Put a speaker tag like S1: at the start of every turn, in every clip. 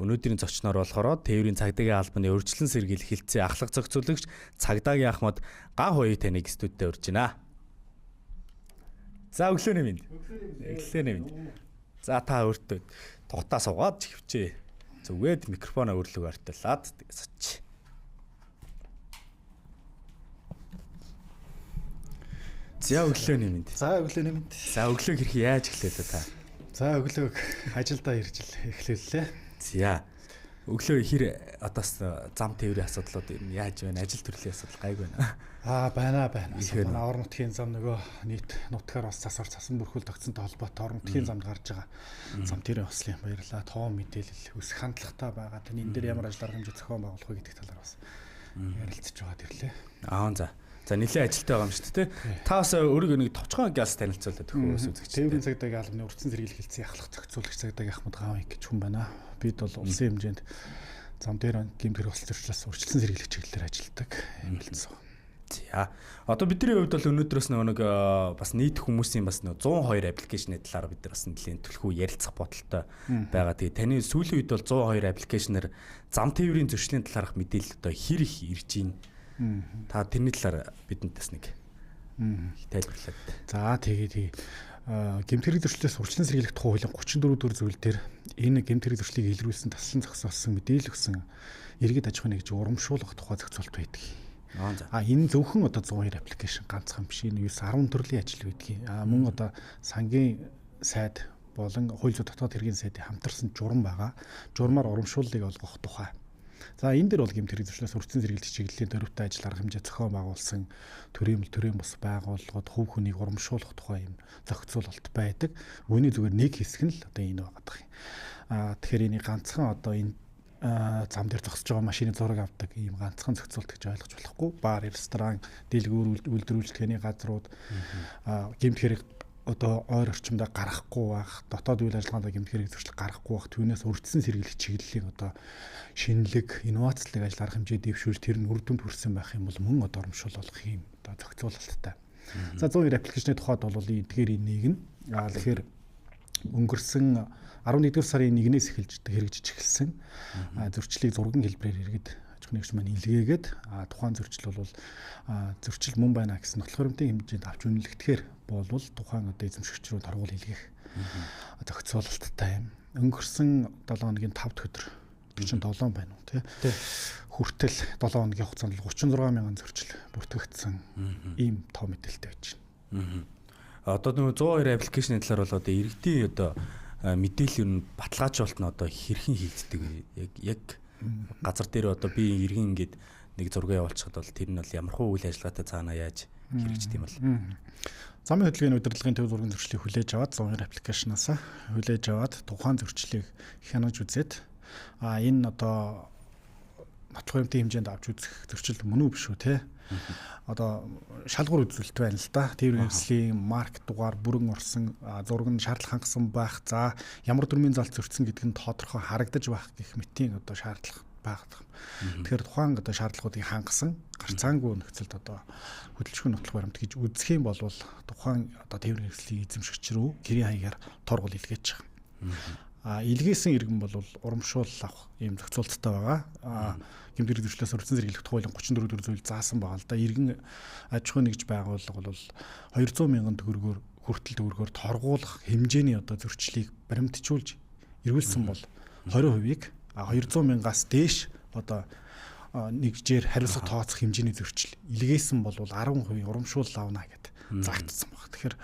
S1: Өнөөдрийн зочноор болохоор тээврийн цагдаагийн албаны урьдчилан сэргийлэх хилцээ ахлах зохицуулагч цагдаагийн Ахмад Ган хоёрыг таныг студидд урьж байна. За өглөөний минь. Өглөөний минь. За та өөртөө тухтаа суугаад хөвчээ. Зүгээд микрофоноо өрлөг артуулаад сууч. За өглөөний минь.
S2: За өглөөний минь.
S1: За өглөөг хэрэг яаж эхлэв та?
S2: За өглөөг ажилдаа ирж эхлүүллээ.
S1: За өглөө хэр одоос зам тээврийн асуудлууд яаж байна? Ажил төрлийн асуудал гайг байна.
S2: Байна. Манай орон нутгийн зам нөгөө нийт нутгаар бас засвар цасан бүрхүүл тогтсонтой холбоотой орон нутгийн замд гарч байгаа. Зам тээврийн хослын баярлалаа. Тоон мэдээлэл өсөх хандлагатай байгаа. Энэ дээр ямар ажил арга хэмжээ зохион байгуулах вэ гэдэг талаар бас ярилцж байгаа төрлөө.
S1: За нэлээд ажилтай байгаа юм шүү дээ. Та бас өөрийгөө нэг товчхон газ танилцуулаад өгөхөөс үзэгч.
S2: Тээврийн цагдаагийн албаны урьдчилан сэргийлэх хилцээ ахлах зохицуулагч цагдаагийн Ахмад Ган гэж хүн байна. Бид бол улсын хэмжээнд зам дээр гэмтгэр хос зөрчлөөс урьдчилан сэргийлэх чиглэлээр ажилладаг юм хэлсэн.
S1: За одоо бидний хувьд бол өнөөдрөөс нэг бас нийт хүмүүсийн бас 102 аппликейшны талаар бид нар бас нэлийн төлхөө ярилцах бодолтой байгаа. Тэгээ таны сүүлийн үед бол 102 аппликейшнээр зам тээврийн зөрчлийн талаарх мэдээлэл одоо хэр их ирж байна. Та тэрний талаар бидэнд бас нэг тайлбарлаад.
S2: За тэгээ гэмтгэрийн зөрчлөөс урьдчилан сэргийлэх тухай хуулийн 34 дугаар зүйл дээр энэ гэмтгэрийн зөрчлийг илрүүлсэн таслан зогсоолсон мэдээлэл өгсөн иргэд аж ахуйн нэгж урамшуулах тухай зохицуулт байдаг. Энэ зөвхөн одоо 102 аппликейшн ганцхан биш. Энэ 10 төрлийн ажил байдгийг. Мөн одоо сангийн сайд болон хууль зүйн дотоод хэргийн сайдын хамтарсан журам байгаа. Журмаар урамшууллыг олгох тухай. За энэ дээр бол гэмтгэрийн зөрчлөөс урьдчилан сэргийлэх чиглэлийн дөрвтэй ажил арга хэмжээ зохион байгуулсан төрийн бус байгууллагууд хөв хүнийг урамшуулах тухай юм зохицуулалт байдаг. Үүний зүгээр нэг хэсэг нь л одоо энэ байгаа юм. Тэгэхээр энэ ганцхан одоо энэ зам дээр зогсож байгаа машины зураг авдаг ийм ганцхан зохицуулт гэж ойлгож болохгүй. Бар, ресторан, дэлгүүр үйлдвэрлэлийн газрууд гэмтгэрийг одоо ойр орчимдаа гаргахгүй байх, дотоод үйл ажиллагаанд гэмтгэрийг зөрчил гаргахгүй байх, түүнээс урьдчилан сэргийлэх чиглэлийн одоо шинэлэг, инновацлог ажил арга хэмжээ дэвшүүлж тэр нь үр дүнд хүрсэн байх юм бол мөн одоо урамшуулах юм одоо зохицуулалттай. За 102 аппликейшны тухайд бол эдгээр энийг нь тэгэхээр өнгөрсөн 11-р сарын 1-ээс эхэлж хэрэгжиж эхэлсэн зөрчлийг зургийн хэлбэрээр иргэд нэгч маань илгээгээд тухайн зөрчил бол зөрчил мөн байна гэсэн нотлох баримтын хэмжээнд авч үнэлэгдэхээр болвол тухайн одоо эзэмшигч рүү торгуул илгээх зохицуулалттай юм. Өнгөрсөн 7 хоногийн 5 дахь өдөр 47 байна уу тий. Хүртэл 7 хоногийн хугацаанд 36 мянган зөрчил бүртгэгдсэн ийм тоо мэдээлэлтэй байж байна.
S1: Одоо нөгөө 102 аппликейшны талаар бол одоо иргэдийн одоо мэдээлэл нь баталгаажуулалт нь одоо хэрхэн хийгддэг яг газар дээр одоо би иргэн ингээд нэг зураг явуулчихад бол тэр нь бол ямархуу үйл ажиллагаатай цаана яаж хэрэгждэг юм бол
S2: замын хөдөлгөөний удирдлагын төв зургийн зөрчлийг хүлээж аваад 102 аппликейшнаас хүлээж аваад тухайн зөрчлийг хянаж үзээд энэ одоо нотлох баримтын хэмжээнд авч үзэх зөрчил мөн үү биш үү те одоо шалгуур үзүүлэлт байна л да. Тээврийн хэвслийн марк дугаар бүрэн орсон зураг нь шаардлага хангасан байх. За ямар дүрмийн залт зөрчсөн гэдг нь тодорхой харагдаж байх гэх мэтийн одоо шаардлага байгаа. Тэгэхээр тухайн одоо шаардлагуудыг хангасан гарцаангүй нөхцөлд одоо хөдөлгөөн нотлох баримт гэж үзэх юм бол тухайн одоо тээврийн хэвслийн эзэмшигч рүү гэрийн хаягаар торгуул илгээж байгаа. Илгээсэн иргэн бол урамшуул авах ийм зохицуулттай байгаа. Гэмтгэрийн зөрчлөөс урьдчилан сэргийлэх тухай хуулийн 34 дугаар зүйл заасан байгаа л да. Иргэн аж ахуйн нэгж байгууллага бол 200 мянган төгрөгөөр хүртэл төгрөгөөр торгуулах хэмжээний одоо зөрчлийг баримтжуулж эргүүлсэн бол 20%-ийг 200 мянгаас дээш одоо нэгжээр хариуцлага тооцох хэмжээний зөрчил илгээсэн бол 10% урамшуул авна гэд заагдсан байна. Тэгэхээр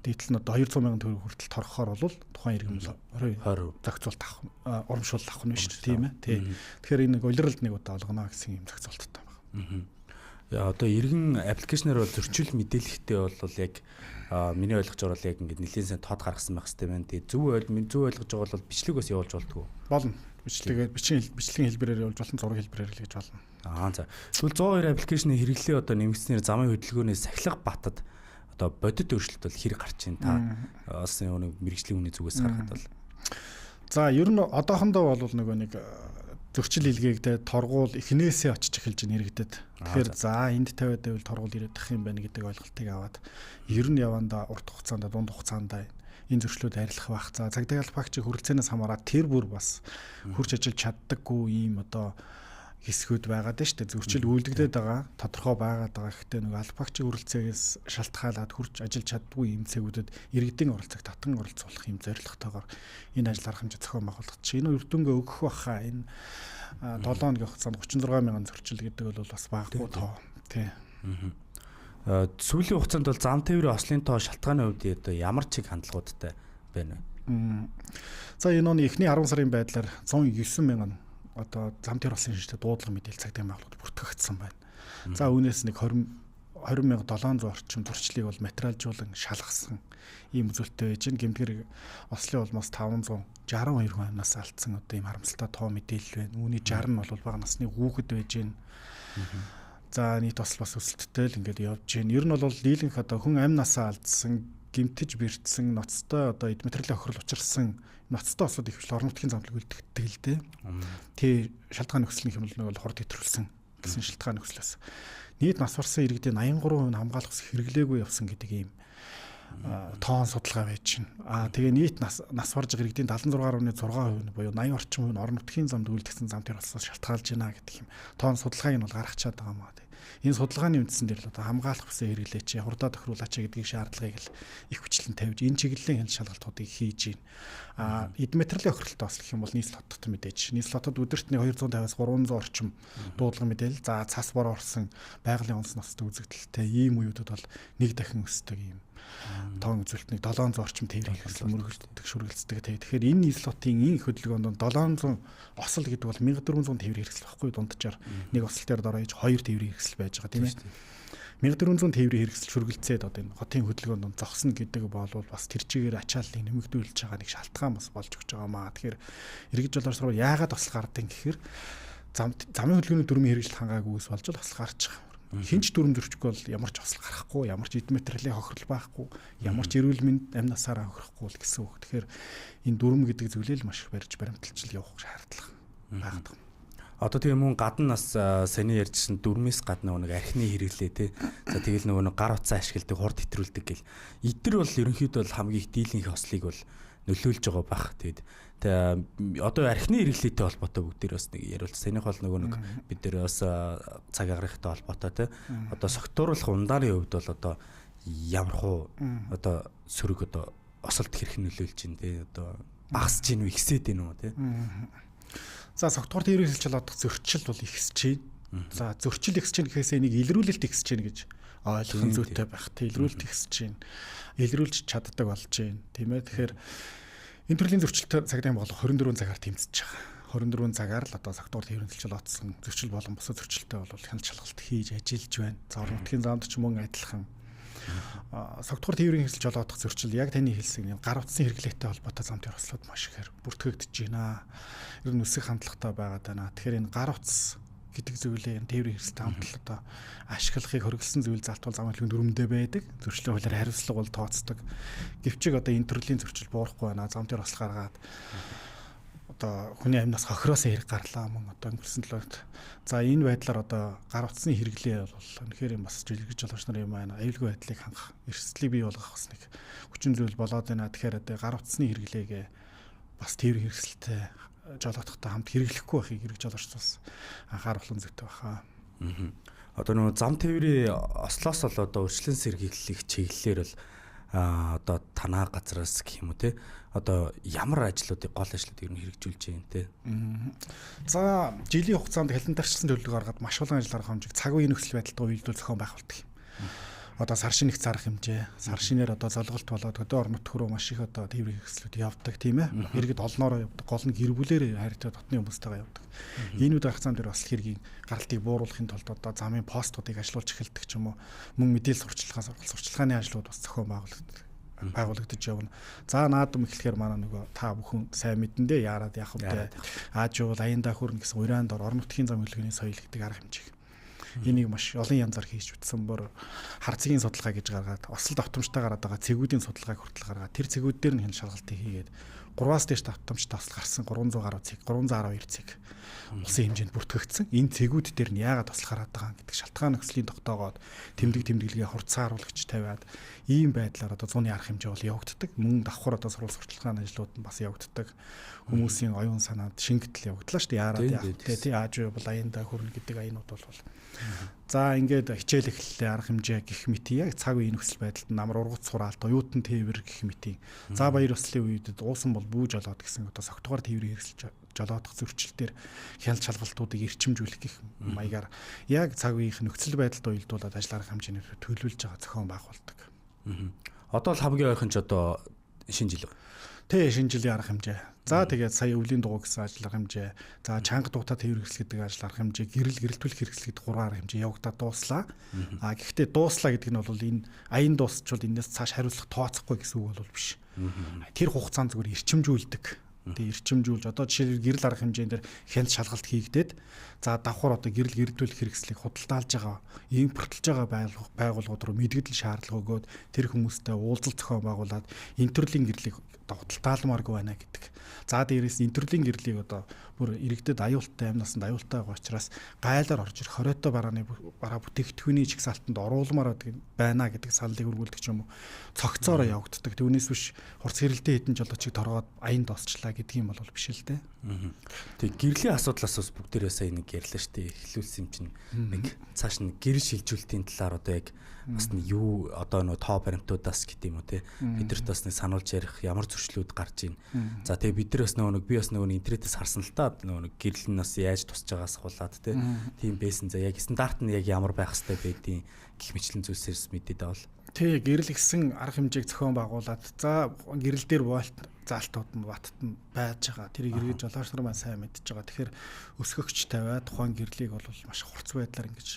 S2: дийтэл нь одоо 200 мянган төгрөг хүртэл торгохоор бол тухайн иргэн 20% зохицуулт авах урамшуул авах нь шүү дээ тийм ээ. Тэгэхээр энэ нэг улиралд нэг удаа олгоно гэсэн юм зохицуулттай байна.
S1: Одоо иргэн аппликейшнээр бол зөрчил мэдээлэхтэй бол яг миний ойлгож байгаа бол яг ингээд нэлийн сайн тод гаргасан байх хэрэгтэй байна. Тэгээ зөв ойлгож байгаа бол бичлэг бас явуулж болтгоо.
S2: Болно. Бичлэгийн хэлбэрээр явуулж болно, зураг хэлбэрээр л гэж болно.
S1: За. Тэгвэл 102 аппликейшны хэрэглээ одоо нэмэгдснээр замын хөдөлгөөнөөс сахилга батад одоо бодит өөрчлөлт бол хэр гарч ийн та бас нэг мэрэгжлийн хүний зүгээс харахад бол
S2: за ер нь одоохондоо бол нөгөө нэг зөрчил илгээгдээ торгуул эхнээсээ очиж эхэлж иргэдэд. Тэгэхээр за энд 50% торгуул ирээд ах юм байна гэдэг ойлголтыг аваад ер нь явандаа урт хугацаанд дунд хугацаанд энэ зөрчлүүд арилах байх. За цагдаа албаагчийн хүрэлцээнээс хамаарат тэр бүр бас хурж ажиллаж чаддаггүй ийм одоо хэсгүүд байгаад байна шүү дээ. Зөрчил үйлдэгдээд байгаа, тодорхой байгаад байгаа. Гэхдээ нэг албаагчийн хүрэлцээгээс шалтгаалаад хурж ажиллаж чаддаггүй ийм цэгүүдэд иргэдийн оролцоог татан оролцуулах ийм зорилготойгоор энэ ажил арга хэмжээ зохион байгуулагдаж байна. Энэ үрдөнгөө өгөх баха энэ 7 хоногийн хугацаанд 36 мянган зөрчил гэдэг бол бас багагүй тоо. Тий.
S1: Сүүлийн хугацаанд бол зам тээврийн ослын тоо шалтгааны хувьд ямар чиг хандлагуудтай байна вэ?
S2: За энэ оны эхний 10 сарын байдлаар 109 мянган одоо зам тээврийн ослын шинжилгээ дуудлага мэдээлэл цагдаа байгууллагад бүртгэгдсэн байна. За үүнээс нэг 20,700 орчим зурчлыг бол материалжуулан шалгасан ийм үзүүлэлттэй байж гэн. Гэмтгэр ослын улмаас 562 хүн амнаас алдсан одоо ийм харамсалтай тоо мэдээлэл байна. Үүний 60 нь бол бага насны хүүхэд байж гэн. За нийт осол бас өсөлттэй л ингээд явж гэн. Ер нь бол дийлэнх одоо хүн амнасаа алдсан, гэмтэж бэрдсэн, ноцтой одоо эд материалын охирол учирсан ноцтой осод ихвэл орон нутгийн замлаг үлдэгддэг л дээ. Тэ шалтгаан нөхцөлийн хямрал нэг бол хорд итрүүлсэн гэсэн шалтгаан нөхцлөөс нийт нас барсан иргэдийн 83% хамгаалах хэрэглээгүй явсан гэдэг ийм тоон судалгаа байж байна. Тэгээ нийт нас барж байгаа иргэдийн 76.6% буюу 80 орчим хувь нь орон нутгийн замд үлдгэсэн зам төр болсоос шалтгаалж байна гэдэг юм. Тоон судалгааг нь бол гаргах чад байгаа маа. Энэ судалгааны үндсэн дээр л одоо хамгаалах хүсээ хэрэглээч, хурдаа тохируулаач гэдгийг шаардлагыг л их хүчлэн тавьж энэ чиглэлийн хяналт шалгалтуудыг хийж байна. Эд материалын охиролтой бас гэх юм бол нийслэлотод мэдээж. Нийслэлотод өдөрт 250-аас 300 орчим дуудлага мэдээлэл. За цас бор орсон байгалийн онц ностод үзэгдэлтэй ийм үеүүдэд бол нэг дахин өсдөг ийм тоон үзүүлэлтнийг 700 орчим тээврийн хэрэгсэл мөрөгддөг шүргэлцдэг. Тэгэхээр энэ нийслэлотын энэ их хөдөлгөөнд 700 осол гэдэг бол 1400 тээврийн хэрэгсэл байхгүй дунджаар нэг осол дээр дороо хийж 2 тээврийн хэрэгсэл байж байгаа тийм ээ. 1400 тээврийн хэрэгсэл шүргэлцээд одоо энэ хотын хөдөлгөөнд зогсно гэдэг бол бас тэр чигээр ачааллыг нэмэгдүүлж байгаа нэг шалтгаан бас болж өгч байгаа маа. Тэгэхээр эргэж жолоорсоор яагаад осол гардыг гэхээр замын хөдөлгөөний дүрмийн хэрэгжилт хангаагүйс болж л осол гарч байгаа. Хинч дүрм зөрчихгүй бол ямар ч осол гарахгүй, ямар ч эд материалын хохирол байхгүй, ямар ч эрүүл мэнд амь насаараа хохирохгүй л гэсэн үг. Тэгэхээр энэ дүрм гэдэг зүйлээ л маш их барьж баримталж явах шаардлага байдаг.
S1: Одоо тийм мөн гадна нас саний ярьжсэн дүрмээс гадна нэг архины хэрэглээ те. За тэгэл нөгөө гар утсаа ашигладаг, хурд хэтрүүлдэг гэл. Эдгэр бол ерөнхийдөө бол хамгийн их дийлэнх ослыг бол нөлөөлж байгаа бах. Тэгээд одоо архины хэрэглээтэй холбоотой бүгдээр бас нэг яриулт. Санийх бол нөгөө нэг бид нэр бас цаг агарахтай холбоотой те. Одоо согтууруулах ундааны хувьд бол одоо ямар хуу одоо сөрөг одоо осолт хэрхэн нөлөөлж ин те. Одоо багасж гин үү, ихсээд гин үү те.
S2: За согтуур тээврийн хэрэгсэл чалаадах зөрчил бол ихсэж байна. За зөрчил ихсэж байна гэхээс энийг илрүүлэлт ихсэж байна гэж ойлгох зүйтэй байх. Илрүүлэлт ихсэж байна. Илрүүлж чаддаг болж байна. Тийм ээ. Тэгэхээр энэ төрлийн зөрчилтэй цагдаа бол 24 цагаар тэмцэж байгаа. 24 цагаар л одоо согтуур тээврийн хэрэгсэл чалаадсан зөрчил болон бусад зөрчилтэй бол хяналт шалгалт хийж ажиллаж байна. За орон нутгийн замд ч мөн адилхан. Согтуур тээврийн хэрэгсэл жолоодох зөрчил яг таны хэлсэн гар утасны хэрэглээтэй холбоотой зам төр ослууд маш ихээр бүртгэгдэж байна. Ер нь өсөх хандлагатай байгаад байна. Тэгэхээр энэ гар утас гэдэг зүйлээ энэ тээврийн хэрэгсэлтэй хамт одоо ашиглахыг хориглосон зүйл залтвал зам хэлбэрийн дүрмдээ байдаг. Зөрчлийн хуулиар хариуцлага бол тооцдог. Гэвчиг одоо энэ төрлийн зөрчил буурахгүй байна. Зам төр ослол гаргаад одоо хүний амнаас хохироос хэрэг гарлаа мөн одоо өнгөрсөн төлөвт. За энэ байдлаар одоо гар утасны хэрэглээ бол үнэхээр бас жилгэж жолооч нар юм байна. Аюулгүй байдлыг хангах, эрсдлийг бий болгох бас нэг хүчин зүйл болоод байна. Тэгэхээр одоо гар утасны хэрэглээг бас тээврийн хэрэгсэлтэй жолоодохтой хамт хэрэглэхгүй байхыг эргэж жолооч бас анхааруулах зүйтэй баха.
S1: Одоо нөгөө зам тээврийн ослоос бол одоо өрчлөн сэргийлэх чиглэлээр бол одоо танаа газраас гэх юм уу те одоо ямар ажлуудыг гол ажлуудыг ер нь хэрэгжүүлж байна те.
S2: За жилийн хугацаанд календарчлсан төлөвлөгөө гаргаад маш олон ажил арга хэмжээг цаг үеийн нөхцөл байдалтай уялдуул зохион байгуулдаг. Одоо сар шинэх зарах хэмжээ, сар шинээр одоо золголт болоод хөдөө орон нутг руу маш их одоо тээврийн хэрэгслүүд явдаг тийм ээ. Иргэд олноороо явдаг, гол нь гэр бүлээр хайртай дотны хүмүүстэйгээ явдаг. Энэ үед арга зам дээр бас хэргийн гаралтыг бууруулахын тулд одоо замын постуудыг ажилуулж эхэлдэг ч юм уу. Мөн мэдээлэл сурчлагын ажлууд бас зохион байгуулагдаж явна. За наадам эхлэхээр манай нөгөө та бүхэн сайн мэдэн дээ яарад яах вэ? Аажуул аяндаа хүрнэ гэсэн уран дор орон нутгийн зам хөдөлгөөний соёл гэдэг арга хэмжээг. Энийг маш олон янзаар хийж бүтсэн бүр харцгийн судалгаа гэж гаргаад осолд автомжтой гараад байгаа цэгүүдийн судалгааг хүртэл гаргаад тэр цэгүүд дээр нь хэн шалгалтыг хийгээд 3-аас дээш давтамжтай бас гарсан 300 гаруй цэг 312 цэг улсын хэмжээнд бүртгэгдсэн. Энэ цэгүүд дээр нь яагаад туслахаар байгаа гэдэг шалтгаан нөхцөлийн тогтоогоод тэмдэглэгээ хурцааруулагч тавиад ийм байдлаар одоо зууны арга хэмжээ бол явагддаг. Мөн давхар одоо сурвалж сурталчилгааны ажлууд нь бас явагддаг. Хүмүүсийн оюун санаанд шингэтэл явагдлаа шүү дээ. Яарад яах тий ааж бол аяндаа хөрнө гэдэг аянууд бол. За ингээд хичээл эхлэлээ арга хэмжээ гэх мэт яг цаг үеийн нөхцөл байдалд намар ургац сураалт оюутан тээвэр гэх мэт. За баяр ёслолын үед уусан бол бүү жолоод гэсэн одоо согтгоор тээврийн хэрэгсэл жолоодох зөрчилтөөр хяналт шалгалтуудыг эрчимжүүлэх гэх маягаар яг цаг үеийн нөхцөл байдалд уялдуулаад ажил арга хэмжээгээр төлөвлөж байгаа зохион байгуулдаг.
S1: Одоо л хамгийн ойрхон ч одоо шинэ жил.
S2: Тэ шинэ жилийн арга хэмжээ. За тэгээд сая өвлийн дугуй гэсэн ажил арга хэмжээ. За чанга дуутаа тээвэр хэрэгсэл гэдэг ажил арга хэмжээ, гэрэлтүүлэх хэрэгсэл гэдэг 3 арга хэмжээ явагдаад дууслаа. Гэхдээ дууслаа гэдэг нь бол энэ аян дуусчвал энэс цааш хариуцлага тооцохгүй гэсэн үг бол биш. Тэр хугацаанд зүгээр эрчимжүүлдэг. Тэгээ эрчимжүүлж одоо жишээлбэл гэрэл арга хэмжээнд хяналт шалгалт хийгдээд за давхар одоо гэрэлтүүлэх хэрэгслийг худалдаалж байгаа импортлж байгаа байгууллагууд руу мэдгдэл шаардлага өгөөд тэр хүмүүстэй уулзалт зохион байгуулад энэ төрлийн гэрлийг худалдаалмааргүй байна гэдэг. За дээрээс энэ төрлийн гэрлийг одоо бүр иргэдэд аюултай амнасанд аюултай байгаа учраас гайлаар орж ирэх хориотой бараа бүтээгдэхүүний чигсалтанд оруулмаар байна гэдэг саналыг өргүүлдэг ч юм уу цогцоороо явагддаг. Түүнээс биш хурц хэрэлдээ хэдэн жолоочиг торгоод аян дуусчлаа гэдэг юм бол биш л дээ.
S1: Тэг гэрлийн асуудлаас бас бүгдээрээ сая нэг ярьлаа шүү дээ. Эхлүүлсэн юм чинь нэг цааш нь гэрэл шилжүүлэлтийн талаар одоо яг бас нэг юу одоо нөө тоо баримтуудаас гэдэг юм уу те бидэрт бас нэг сануулж ярих ямар зөрчлүүд гарч ийн. За тэгээ бид нар бас нэг би бас нэг интернетээс харсан л та нэг гэрэл нь бас яаж тусч байгаас хулаад те тийм байсан. За яг стандарт нь яг ямар байх хэвээр байдیں۔ Гэх мэтлэн зүйлсээс мэдээд авал.
S2: Тэг гэрэл гэсэн арга хэмжээг зохион байгуулад за гэрэл дээр вольт заалтууд нь ваттд нь байж байгаа. Тэрийг эргэж жолооч нар маань сайн мэдж байгаа. Тэгэхээр өсгөгч тавиад тухайн гэрлийг бол маш хурц байдлаар ингэж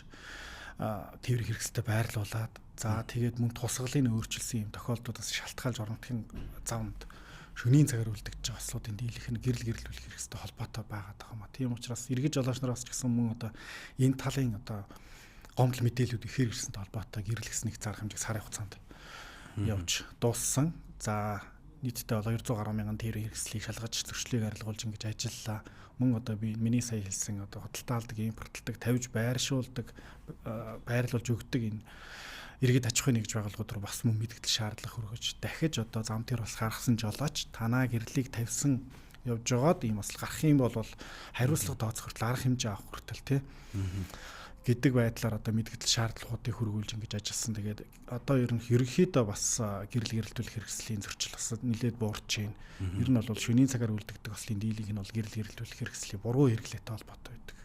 S2: тээвэр хэрэгсэлтэй байрлуулад за тэгээд мөн тусгалын өөрчилсөн юм тохиолдлуудаас шалтгаалж оронтын замд шөнийн цагаар үлдэгдэж байгаа асуудлын дийлэх нь гэрэлтүүлэх хэрэгсэлтэй холбоотой байгаад байгаа юм а. Тийм учраас эргэж жолооч нараас ч гэсэн мөн одоо энэ талын одоо гомдол мэдээлүүд ихээр ирсэнтэй холбоотой гэрэл гэсэн нэг зарга хэмжээг сарын хугацаанд явж дууссан. За нийтдээ бол 200 гаруй мянган тээврийн хэрэгслийг шалгаж зөрчлийг арилгуулж ингэж ажиллалаа. Мөн одоо би миний сая хэлсэн одоо худалдаалдаг, импортлдог, тавьж байршуулдаг, байрлуулж өгдөг энэ иргэд аж ахуйн нэгж байгууллагууд руу бас мөн мэдгдэл шаардлага хөргөж дахиж одоо зам дээр бас гаргасан жолооч танаа гэрлийг тавьсан явж байгаад ийм бас гарах юм бол хариуцлага тооцох хүртэл арга хэмжээ авах хүртэл тий гэдэг байдлаар одоо мэдгдэл шаардлагуудыг хөргүүлж ингэж ажилласан. Тэгээд одоо ерөнхийдөө бас гэрэлтүүлэх хэрэгслийн зөрчил бас нэлээд буурч байна. Ер нь бол шөнийн цагаар үлдэгдэг ослын дийлийг нь бол гэрэлтүүлэх хэрэгслийн буруу хэрэглээтэй холбоотой байдаг.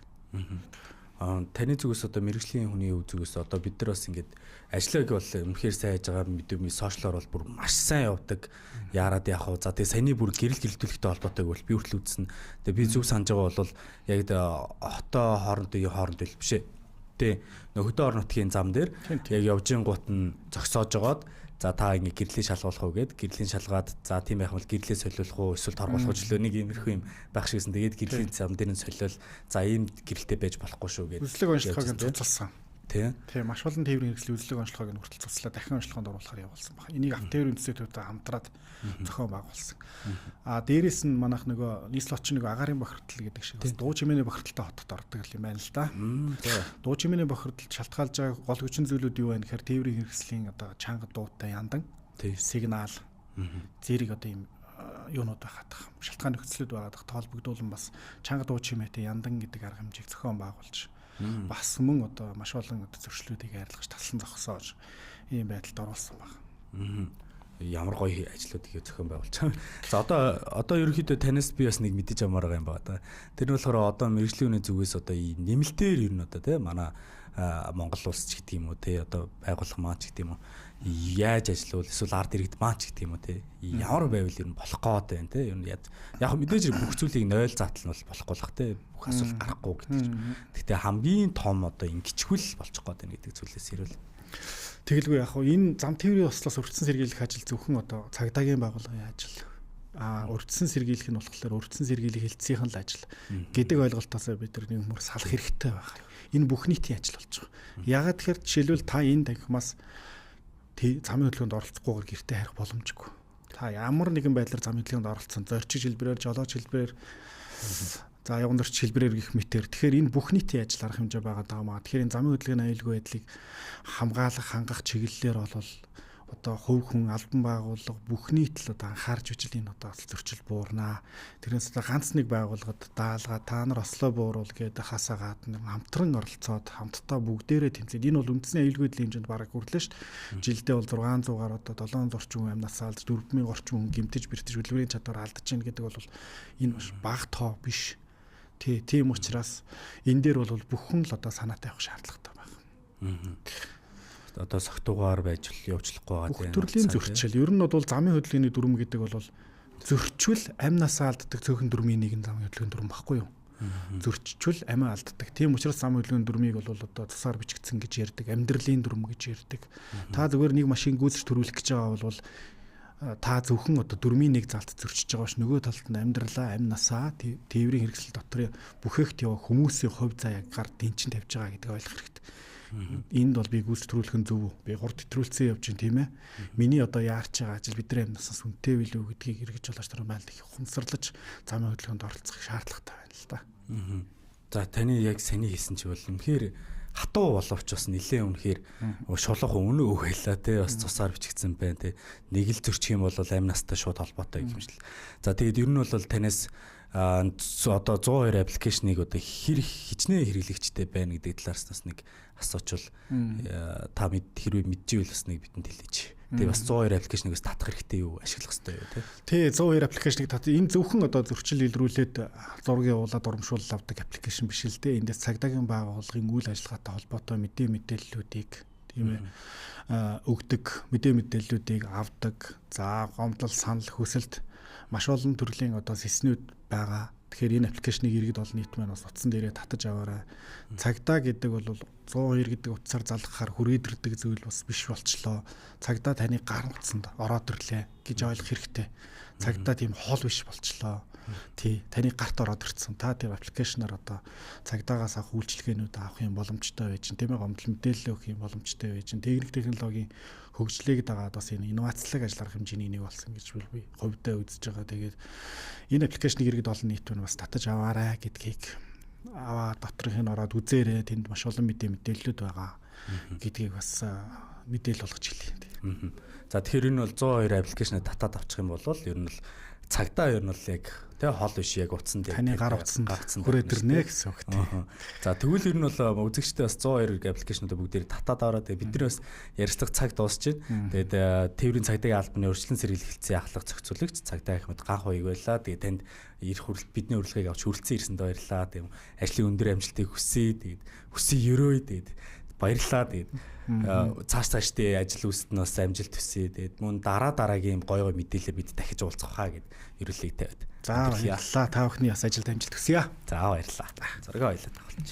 S1: Таны зүгээс одоо мэргэжлийн хүний зүгээс одоо бид нар бас ингэж ажиллааг бол үнэхээр сайн хийж байгаа мэдээний сошиалор бол бүр маш сайн явдаг. Яарад яах вэ? За тэгээ саяны бүр гэрэлтүүлэхтэй холбоотойг бол би хүртэл үзсэн. Тэгээ би зүг санаж байгаа бол яг хотоо хоорондын биш ээ. Нөхөдөө орон нутгийн зам дээр яг явжин гут нь зогсоож жагаад за та ингэ гэрлийн шалгуулах уу гэд гэрлийн шалгаад за тийм байх бол гэрлээ солиулах уу эсвэл торгуулах уу чөлөө нэг иймэрхүү юм байх шигсэн. Тэгээд гэрлийн зам дээр нь солиул за ийм гэрэлтэй байж болохгүй шүү гэд
S2: үзлэг онцлогыг цуцалсан.
S1: Тийм
S2: маш олон тээврийн хэрэгслийн үзлэг онцлогыг хүртэл цуцлаа дахин онцлогоонд оруулахаар явуулсан байна. Энийг автоеврийн үндэслэлтэй хамтраад зохион байгуулсан. Дээрээс нь манайх нөгөө нийслэлч нэг агаарын бохирдол гэдэг шиг бас дуу чимээний бохирдолтой хотод ордог юм байна л да. Дуу чимээний бохирдолд шалтгаалж байгаа гол хүчин зүйлүүд юу вэ гэхээр тээврийн хэрэгслийн одоо чанга дуутай яндан, сигнал, зэрэг одоо ийм юунууд байгаад байгаа. Шалтгаан нөхцлүүд байгаад тоолбогдуулан бас чанга дуу чимээтэй яндан гэдэг арга хэмжээг зохион байгуулж бас мөн одоо маш олон зөрчлүүдийг арилгаж талсан зогсоож ийм байдалд оруулсан байна.
S1: Ямар гоё ажлуудыг зохион байгуулж байгаа. За одоо ерөнхийдөө танаас би бас нэг мэдэж амаар байгаа юм байна да. Тэр нь болохоор одоо мэргэжлийн үнэ зүгээс одоо нэмэлтээр ер нь одоо тий манай Монгол улс ч гэдэг юм уу тий одоо байгууллага маань ч гэдэг юм уу яаж ажиллавал эсвэл ард иргэд маань ч гэдэг юм уу тий ямар байвал ер нь болох гээд байна тий ер нь яг мэдээж бүх зүйлийг 0 заатал нь бол болохгүй л ах тий бүх асуудал гарахгүй гэдэг чинь. Гэхдээ хамгийн том одоо ингэчгүүл болчих гээд байна гэдэг зүйлээс ирвэл тэгэлгүй яг хөө энэ зам тээврийн ослоос урьдчилан сэргийлэх ажил зөвхөн одоо цагдаагийн байгууллагын ажил. Урьдчилан сэргийлэх нь болохоор урьдчилан сэргийлэх хэлтсийнхэн л ажил гэдэг ойлголтоос бид нар нэг хүмүүс салах хэрэгтэй байна. Энэ бүх нийтийн ажил болж байгаа. Ягаад тэгэхээр жишээлбэл та энэ тахимаас замын хөдөлгөөнд оролцохгүйгээр гэртээ харих боломжгүй.
S2: та ямар нэгэн байдлаар зам хөдөлгөөнд оролцсон. Зорчиг хэлбэрээр, жолооч хэлбэрээр, за явгандорч хэлбэрээр гэх мэтээр. Тэгэхээр энэ бүх нийтийн ажил арга хэмжээ байгаа даа. Тэгэхээр энэ замын хөдөлгөөний аюулгүй байдлыг хамгаалах, хангах чиглэлээр бол одоо хувь хүн, албан байгууллага бүх нийт л одоо анхаарч ижил энэ одоо зөрчил буурнаа. Тэрнээс одоо ганц нэг байгууллагад даалгаа та нар ослоо бууруул гэдэг хасаагаад хамтран оролцоод хамтдаа бүгдээрээ тэмцээд энэ бол үндэсний аюулгүй байдлын хэмжээнд бараг хүрлээ шүү дээ. Жилдээ бол 600-аар одоо 700 орчим хүн амнаас алж 4000 орчим хүн гэмтэж бэртэж хөдөлмөрийн чадвар алдаж байна гэдэг бол энэ маш бага тоо биш. Тийм учраас энэ дээр бол бүх хүн л одоо санаатай явах шаардлагатай байна.
S1: Одоо согтуугаар байж явуулахгүй байгаа
S2: тийм. Бүх төрлийн зөрчил. Ер нь бол замын хөдөлгөөний дүрм гэдэг бол зөрчил амнасаа алддаг цөөхөн дүрмийн нэгэн замын хөдөлгөөний дүрм баггүй юу? Зөрчил амиа алддаг. Тийм учраас замын хөдөлгөөний дүрмийг бол одоо цусаар бичигдсэн гэж ярьдаг, амьдралын дүрм гэж ярьдаг. Та зүгээр нэг машин гүйцэж төрүүлэх гэж байгаа бол та зөвхөн одоо дүрмийн нэг залт зөрчиж байгаа ш нөгөө талд нь амьдралаа, амнасаа, тээврийн хэрэгсэл дотор бүхээгт яваа хүмүүсийн хувь заа яг гар дэнчин тавьж байгаа гэдэг ойлгох хэрэгтэй. Энд бол би гүйцэж төрүүлэх нь зөв үү? Би хурд хэтрүүлсэн явж байна тийм ээ. Миний одоо яарч байгаа ажил бидний амнасаас үнэтэй билүү гэдгийг эргэж олооч нормалд их ухамсарлаж замын хөдөлгөөнд оролцох шаардлагатай байна л да.
S1: За таны яг саний хийсэн чи бол үнэхээр хатуу боловч бас нэлээ үнэхээр шулах өнөө өгөөлаа те бас цусаар бичигдсэн байна те. Нэг л зөрчих юм бол амнастай шууд холбоотой юм шиг л. За тэгээд ер нь бол танаас одоо 102 аппликейшнийг одоо хичнээн хэрэглэгчтэй байна гэдэг талаас бас нэг асуучвал та хэрвээ мэдчихвэл бас нэг бидэнд хэлээч. Тэгээ бас 102 аппликейшнийг бас татах хэрэгтэй юу, ашиглах хэрэгтэй юу
S2: тий 102 аппликейшнийг энэ зөвхөн одоо зөрчил илрүүлээд зураг явуулаад урамшуулал авдаг аппликейшн биш л дээ. Эндээс цагдаагийн байгууллагын үйл ажиллагаатай холбоотой мэдээллүүдийг тийм ээ өгдөг, мэдээллүүдийг авдаг. За гомдол, санал, хүсэлт маш олон төрлийн одоо сэснүүд байгаа. Тэгэхээр энэ аппликейшнийг иргэд олон нийт маань бас утсан дээрээ татаж аваарай. Цагдаа гэдэг бол 102 гэдэг утсаар залгахаар хүрээдэрдэг зүйл бас биш болчлоо. Цагдаа таны гар утсанд ороод ирлээ гэж ойлгох хэрэгтэй. Цагдаа тийм хоол биш болчлоо. Тий, таны гарт ороод ирсэн. Та тийм аппликейшнаар одоо цагдаагаас авах үйлчилгээнүүд авах юм боломжтой байж, тийм ээ, гомдол мэдээлэл өгөх юм боломжтой байж, техник технологийн хөгжлийг дагаад бас энэ инновацлог ажил арга хэмжээний нэг болсон гэж би хувьдаа үзэж байгаа. Тэгээд энэ аппликейшнийг иргэд олон нийт нь бас татаж аваарай гэдгийг аваа доторх нь ороод үзээрэй. Тэнд маш олон мэдээллүүд байгаа гэдгийг бас мэдээлэл болгож хэлье.
S1: За тэгэхээр энэ бол 102 аппликейшныг татаад авчих юм бол ер нь л цагдаа ер нь л яг тэгээ хол биш яг утсан дээр
S2: таны гар утсанд хүрээдэрнэ гэсэн үг тийм.
S1: За тэгвэл ер нь бол үзэгчтэй бас 102 аппликейшнуудаа бүгдээр татаад аваад тэгээ бид нар бас ярьцлага цаг дуусч байна. Тэгээд тээврийн цагдаагийн албаны өршлөн сэргийлэлцээ ахлах зохицуулагч цагдаа Ахмад Ганх хоёг байлаа. Тэгээд танд ирэх бидний урилгыг авч хүрэлцэн ирсэнд баярлалаа. Тэгээд ажлын өндөр амжилтыг хүсье. Тэгээд хүсье өрөөе. Тэгээд баярлалаа. Тэгээд цаашдээ ажил үүсэт нь бас амжилт хүсье. Тэгээд мөн дараагийн гой мэдээлэл бид дахиж уулзах хаа гэд ерөөлийг тавиад.
S2: За баярлалаа. Та бүхний бас ажилд амжилт хүсье.
S1: За баярлалаа. Зураг ойлоод авалч.